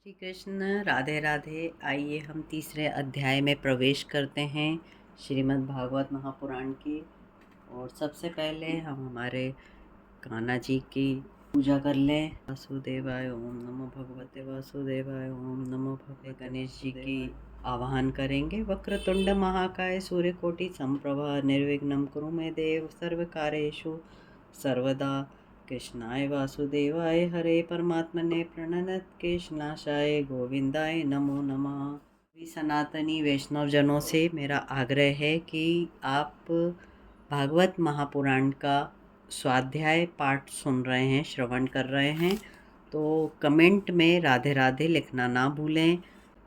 श्री कृष्ण राधे राधे। आइए हम तीसरे अध्याय में प्रवेश करते हैं श्रीमद् भागवत महापुराण की। और सबसे पहले हम हमारे कान्हा जी की पूजा कर लें। वासुदेवाय ओम नमो भगवते वासुदेवाय ओम नमो भगवते गणेश जी की आवाहन करेंगे। वक्रतुंड महाकाय सूर्यकोटि समप्रभा निर्विघ्नं कुरु मे देव सर्वकार्येषु सर्वदा। कृष्णाय वासुदेवाय हरे परमात्मने प्रणत केशनाशाय गोविंदाय नमो नमः। सभी सनातनी वैष्णव जनों से मेरा आग्रह है कि आप भागवत महापुराण का स्वाध्याय पाठ सुन रहे हैं, श्रवण कर रहे हैं, तो कमेंट में राधे राधे लिखना ना भूलें।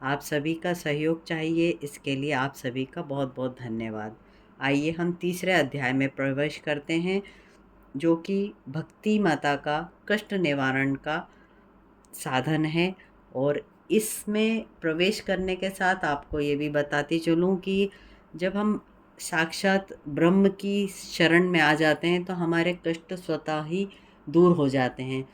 आप सभी का सहयोग चाहिए, इसके लिए आप सभी का बहुत बहुत धन्यवाद। आइए हम तीसरे अध्याय में प्रवेश करते हैं, जो कि भक्ति माता का कष्ट निवारण का साधन है। और इसमें प्रवेश करने के साथ आपको ये भी बताती चलूँ कि जब हम साक्षात ब्रह्म की शरण में आ जाते हैं तो हमारे कष्ट स्वतः ही दूर हो जाते हैं।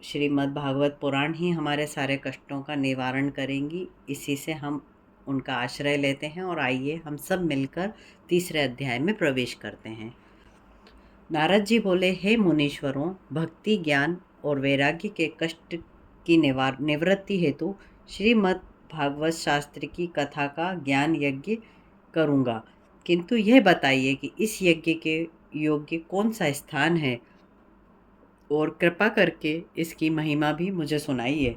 श्रीमद् भागवत पुराण ही हमारे सारे कष्टों का निवारण करेंगी, इसी से हम उनका आश्रय लेते हैं। और आइए हम सब मिलकर तीसरे अध्याय में प्रवेश करते हैं। नारद जी बोले, हे मुनीश्वरों, भक्ति ज्ञान और वैराग्य के कष्ट की निवृत्ति हेतु श्रीमद् भागवत शास्त्र की कथा का ज्ञान यज्ञ करूँगा, किंतु यह बताइए कि इस यज्ञ के योग्य कौन सा स्थान है, और कृपा करके इसकी महिमा भी मुझे सुनाइए।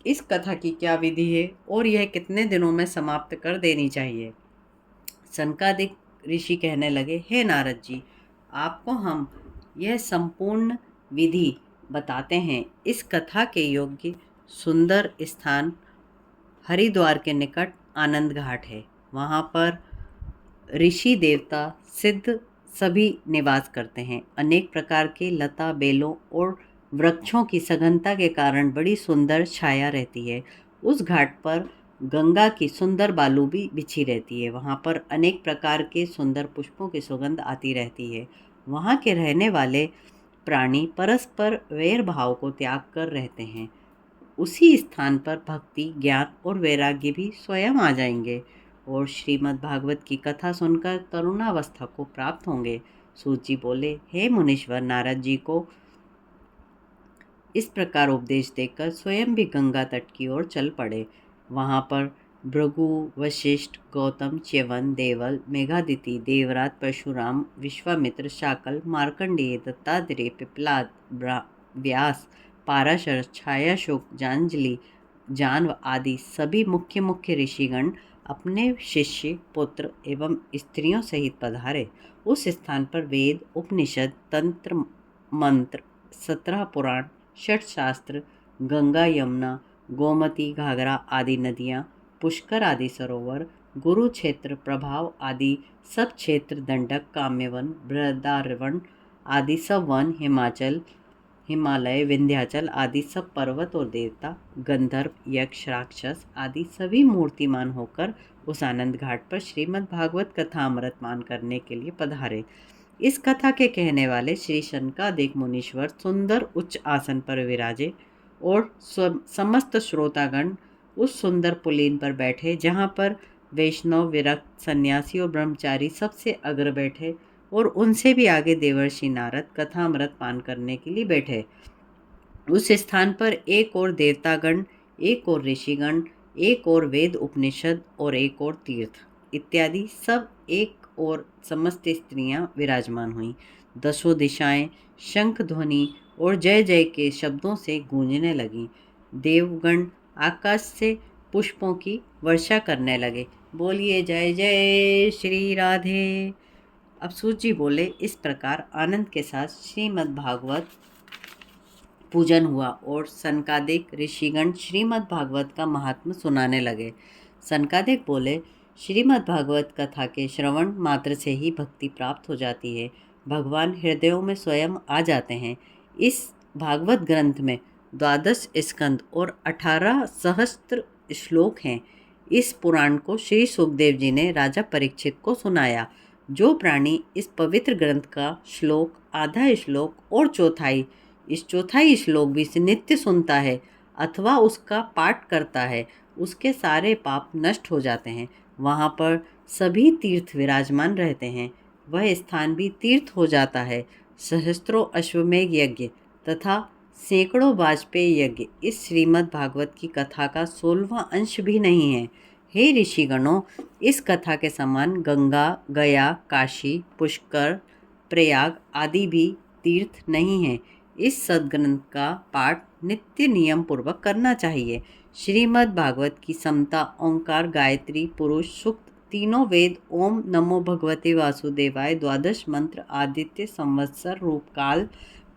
इस कथा की क्या विधि है और यह कितने दिनों में समाप्त कर देनी चाहिए। सनकादिक ऋषि कहने लगे, हे नारद जी, आपको हम यह संपूर्ण विधि बताते हैं। इस कथा के योग्य सुंदर स्थान हरिद्वार के निकट आनंद घाट है। वहाँ पर ऋषि देवता सिद्ध सभी निवास करते हैं। अनेक प्रकार के लता बेलों और वृक्षों की सघनता के कारण बड़ी सुंदर छाया रहती है। उस घाट पर गंगा की सुंदर बालू भी बिछी रहती है। वहाँ पर अनेक प्रकार के सुंदर पुष्पों की सुगंध आती रहती है। वहाँ के रहने वाले प्राणी परस्पर वैर भाव को त्याग कर रहते हैं। उसी स्थान पर भक्ति ज्ञान और वैराग्य भी स्वयं आ जाएंगे और श्रीमद् भागवत की कथा सुनकर तरुणावस्था को प्राप्त होंगे। सूत जी बोले, हे मुनीश्वर, नारद जी को इस प्रकार उपदेश देकर स्वयं भी गंगा तट की ओर चल पड़े। वहाँ पर भृगु, वशिष्ठ, गौतम, च्यवन, देवल, मेघादिति, देवरात, परशुराम, विश्वामित्र, शाकल, मार्कंडेय, दत्तात्रेय, पिप्लाद, व्यास, पाराशर, छायाशोक, जांजलि, जानव आदि सभी मुख्य मुख्य ऋषिगण अपने शिष्य, पुत्र एवं स्त्रियों सहित पधारे। उस स्थान पर वेद, उपनिषद, तंत्र, मंत्र, 17 पुराण, 6 शास्त्र, गंगा, यमुना, गोमती, घाघरा आदि नदियाँ, पुष्कर आदि सरोवर, गुरु क्षेत्र, प्रभाव आदि सब क्षेत्र, दंडक, काम्यवन, बृहदारण्य आदि सब वन, हिमालय, विंध्याचल आदि सब पर्वत और देवता, गंधर्व, यक्ष, राक्षस आदि सभी मूर्तिमान होकर उस आनंद घाट पर श्रीमद् भागवत कथा अमृतमान करने के लिए पधारे। इस कथा के कहने वाले श्री शनकादिक मुनीश्वर सुंदर उच्च आसन पर विराजे और समस्त श्रोतागण उस सुंदर पुलीन पर बैठे, जहाँ पर वैष्णव, विरक्त, सन्यासी और ब्रह्मचारी सबसे अग्र बैठे और उनसे भी आगे देवर्षि नारद कथा अमृत पान करने के लिए बैठे। उस स्थान पर एक और देवतागण, एक और ऋषिगण, एक और वेद उपनिषद और एक और तीर्थ इत्यादि सब एक और समस्त स्त्रियां विराजमान हुईं। दसों दिशाएं शंख ध्वनि और जय जय के शब्दों से गूंजने लगीं। देवगण आकाश से पुष्पों की वर्षा करने लगे। बोलिए जय जय श्री राधे। अब सूत जी बोले, इस प्रकार आनंद के साथ श्रीमद् भागवत पूजन हुआ और सनकादिक ऋषिगण श्रीमद् भागवत का महात्म्य सुनाने लगे। सनकादिक बोले, श्रीमद् भागवत कथा के श्रवण मात्र से ही भक्ति प्राप्त हो जाती है। भगवान हृदयों में स्वयं आ जाते हैं। इस भागवत ग्रंथ में 12 स्कंद और 18 सहस्त्र श्लोक हैं। इस पुराण को श्री सुखदेव जी ने राजा परीक्षित को सुनाया। जो प्राणी इस पवित्र ग्रंथ का श्लोक, आधा श्लोक और इस चौथाई श्लोक भी से नित्य सुनता है, अथवा उसका पाठ करता है उसके सारे पाप नष्ट हो जाते हैं। वहाँ पर सभी तीर्थ विराजमान रहते हैं, वह स्थान भी तीर्थ हो जाता है। सहस्त्रों अश्वमेध यज्ञ तथा सैकड़ों वाजपेयी यज्ञ इस श्रीमद् भागवत की कथा का 16वां अंश भी नहीं है। हे ऋषिगणों, इस कथा के समान गंगा, गया, काशी, पुष्कर, प्रयाग आदि भी तीर्थ नहीं है। इस सद्ग्रंथ का पाठ नित्य नियम पूर्वक करना चाहिए। श्रीमद् भागवत की समता ओंकार, गायत्री, पुरुष सूक्त, तीनों वेद, ओम नमो भगवते वासुदेवाय, द्वादश मंत्र, आदित्य संवत्सर रूपकाल,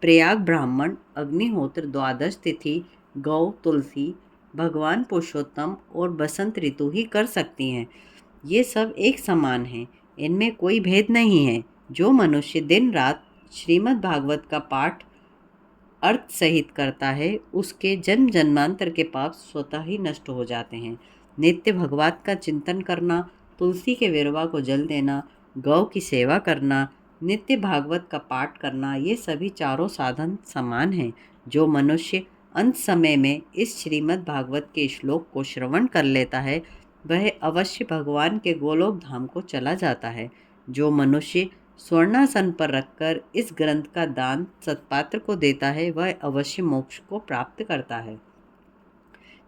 प्रयाग ब्राह्मण, अग्निहोत्र, द्वादश तिथि, गौ, तुलसी, भगवान पुरुषोत्तम और बसंत ऋतु ही कर सकती हैं। ये सब एक समान हैं, इनमें कोई भेद नहीं है। जो मनुष्य दिन रात श्रीमद् भागवत का पाठ अर्थ सहित करता है, उसके जन्म जन्मांतर के पाप स्वतः ही नष्ट हो जाते हैं। नित्य भगवत का चिंतन करना, तुलसी के विरवा को जल देना, गौ की सेवा करना, नित्य भागवत का पाठ करना, ये सभी चारों साधन समान हैं। जो मनुष्य अंत समय में इस श्रीमद् भागवत के श्लोक को श्रवण कर लेता है, वह अवश्य भगवान के गोलोक धाम को चला जाता है। जो मनुष्य स्वर्णासन पर रखकर इस ग्रंथ का दान सत्पात्र को देता है, वह अवश्य मोक्ष को प्राप्त करता है।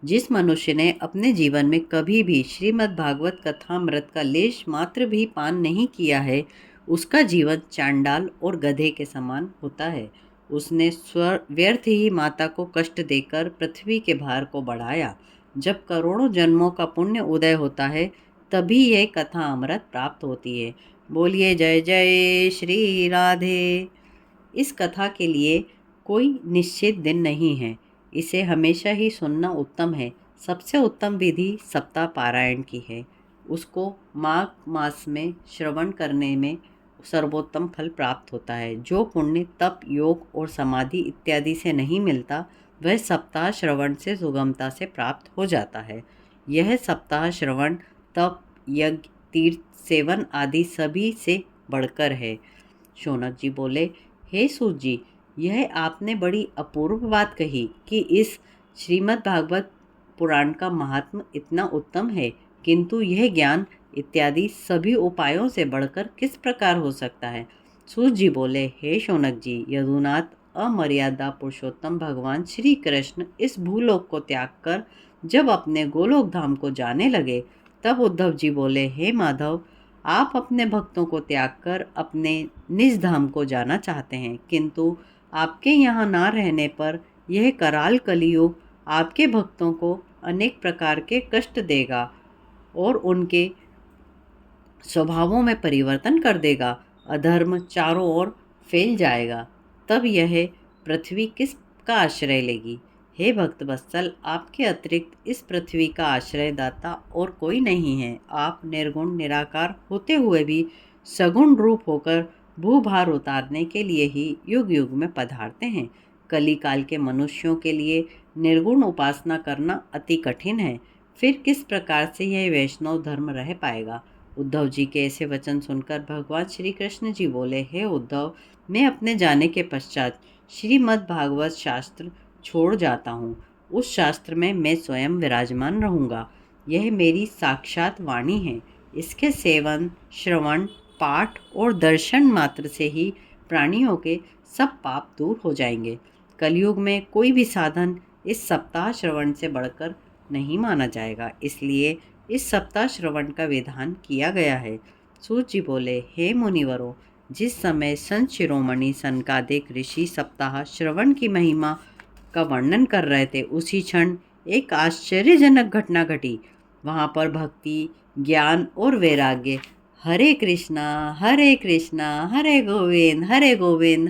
जिस मनुष्य ने अपने जीवन में कभी भी श्रीमद् भागवत कथामृत का लेश मात्र भी पान नहीं किया है, उसका जीवन चांडाल और गधे के समान होता है। उसने व्यर्थ ही माता को कष्ट देकर पृथ्वी के भार को बढ़ाया। जब करोड़ों जन्मों का पुण्य उदय होता है, तभी यह कथा अमृत प्राप्त होती है। बोलिए जय जय श्री राधे। इस कथा के लिए कोई निश्चित दिन नहीं है, इसे हमेशा ही सुनना उत्तम है। सबसे उत्तम विधि सप्ताह पारायण की है। उसको माघ मास में श्रवण करने में सर्वोत्तम फल प्राप्त होता है। जो पुण्य तप, योग और समाधि इत्यादि से नहीं मिलता, वह सप्ताह श्रवण से सुगमता से प्राप्त हो जाता है। यह सप्ताह श्रवण तप, यज्ञ, तीर्थ, सेवन आदि सभी से बढ़कर है। शौनक जी बोले, हे सूत जी, यह आपने बड़ी अपूर्व बात कही कि इस श्रीमद् भागवत पुराण का महात्म इतना उत्तम है, किंतु यह ज्ञान इत्यादि सभी उपायों से बढ़कर किस प्रकार हो सकता है। सूत जी बोले, हे शौनक जी, यदुनाथ अमर्यादा पुरुषोत्तम भगवान श्री कृष्ण इस भूलोक को त्याग कर जब अपने गोलोक धाम को जाने लगे, तब उद्धव जी बोले, हे माधव, आप अपने भक्तों को त्याग कर अपने निज धाम को जाना चाहते हैं, किंतु आपके यहाँ ना रहने पर यह कराल कलियुग आपके भक्तों को अनेक प्रकार के कष्ट देगा और उनके स्वभावों में परिवर्तन कर देगा। अधर्म चारों ओर फैल जाएगा, तब यह पृथ्वी किसका आश्रय लेगी। हे भक्त वत्सल, आपके अतिरिक्त इस पृथ्वी का आश्रयदाता और कोई नहीं है। आप निर्गुण निराकार होते हुए भी सगुण रूप होकर भूभार उतारने के लिए ही युग युग में पधारते हैं। कली काल के मनुष्यों के लिए निर्गुण उपासना करना अति कठिन है, फिर किस प्रकार से यह वैष्णव धर्म रह पाएगा। उद्धव जी के ऐसे वचन सुनकर भगवान श्री कृष्ण जी बोले, हे उद्धव, मैं अपने जाने के पश्चात श्रीमद् भागवत शास्त्र छोड़ जाता हूँ। उस शास्त्र में मैं स्वयं विराजमान रहूँगा। यह मेरी साक्षात वाणी है। इसके सेवन, श्रवण, पाठ और दर्शन मात्र से ही प्राणियों के सब पाप दूर हो जाएंगे। कलयुग में कोई भी साधन इस सप्ताह श्रवण से बढ़कर नहीं माना जाएगा, इसलिए इस सप्ताह श्रवण का विधान किया गया है। सूत जी बोले, हे मुनिवरों, जिस समय संत शिरोमणि सनकादिक ऋषि सप्ताह श्रवण की महिमा का वर्णन कर रहे थे, उसी क्षण एक आश्चर्यजनक घटना घटी। वहाँ पर भक्ति, ज्ञान और वैराग्य, हरे कृष्णा हरे कृष्णा हरे गोविंद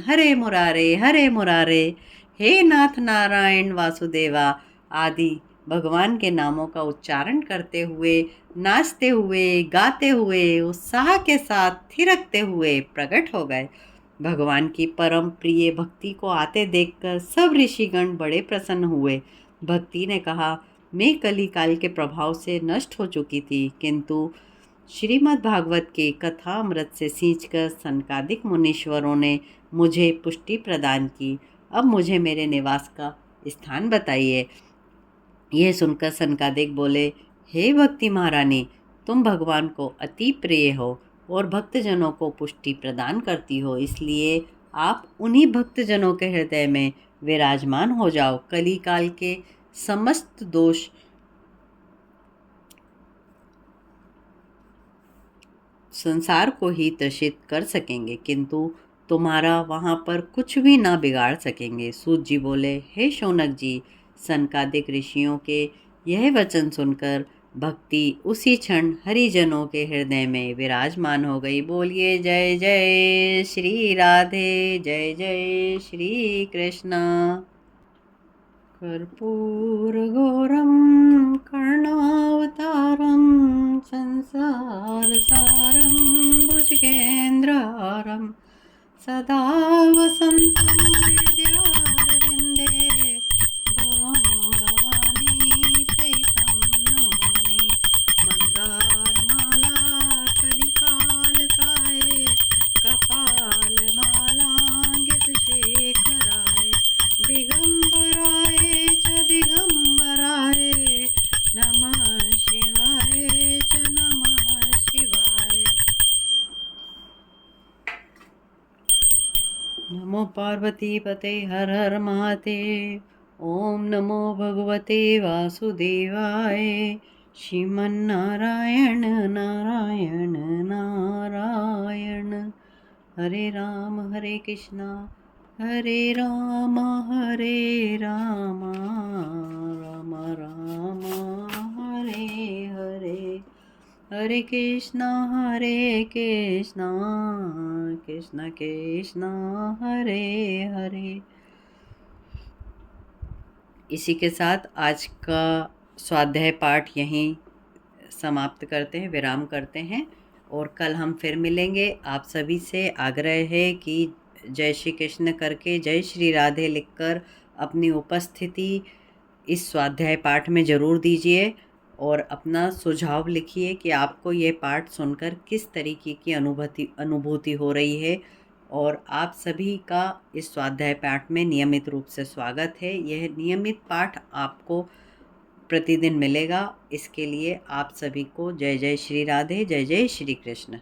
हरे मुरारे, हे नाथ नारायण वासुदेवा आदि भगवान के नामों का उच्चारण करते हुए, नाचते हुए, गाते हुए, उत्साह के साथ थिरकते हुए प्रकट हो गए। भगवान की परम प्रिय भक्ति को आते देखकर सब ऋषिगण बड़े प्रसन्न हुए। भक्ति ने कहा, मैं कली काल के प्रभाव से नष्ट हो चुकी थी, किंतु श्रीमद् भागवत के कथा अमृत से सींचकर सनकादिक मुनीश्वरों ने मुझे पुष्टि प्रदान की। अब मुझे मेरे निवास का स्थान बताइए। यह सुनकर सनकादिक बोले, हे भक्ति महारानी, तुम भगवान को अति प्रिय हो और भक्तजनों को पुष्टि प्रदान करती हो, इसलिए आप उन्हीं भक्तजनों के हृदय में विराजमान हो जाओ। कली काल के समस्त दोष संसार को ही त्रसित कर सकेंगे, किंतु तुम्हारा वहाँ पर कुछ भी ना बिगाड़ सकेंगे। सूत जी बोले, हे शौनक जी, सनकादिक ऋषियों के यह वचन सुनकर भक्ति उसी क्षण हरिजनों के हृदय में विराजमान हो गई। बोलिए जय जय श्री राधे, जय जय श्री कृष्ण। कर्पूरगौरं कर्णावतारं संसारसारं भुजगेन्द्रहारं सदा वसन्तं हृदयारविन्दे भवं भवानी सहितं नमामि। मन्दारमाला कलिकालकाय कपालमालाङ्कितशेखराय दिगंबराय च दिगंबराय नमः शिवाय च नमः शिवाय। नमो पार्वती पते हर हर महादेव। ओम नमो भगवते वासुदेवाय। श्रीमन्नारायण नारायण नारायण। हरे राम हरे राम राम राम हरे हरे, हरे कृष्णा कृष्ण कृष्ण हरे हरे। इसी के साथ आज का स्वाध्याय पाठ यहीं समाप्त करते हैं, विराम करते हैं और कल हम फिर मिलेंगे। आप सभी से आग्रह है कि जय श्री कृष्ण करके जय श्री राधे लिखकर अपनी उपस्थिति इस स्वाध्याय पाठ में ज़रूर दीजिए और अपना सुझाव लिखिए कि आपको ये पाठ सुनकर किस तरीके की अनुभूति हो रही है। और आप सभी का इस स्वाध्याय पाठ में नियमित रूप से स्वागत है। यह नियमित पाठ आपको प्रतिदिन मिलेगा। इसके लिए आप सभी को जय जय श्री राधे, जय जय श्री कृष्ण।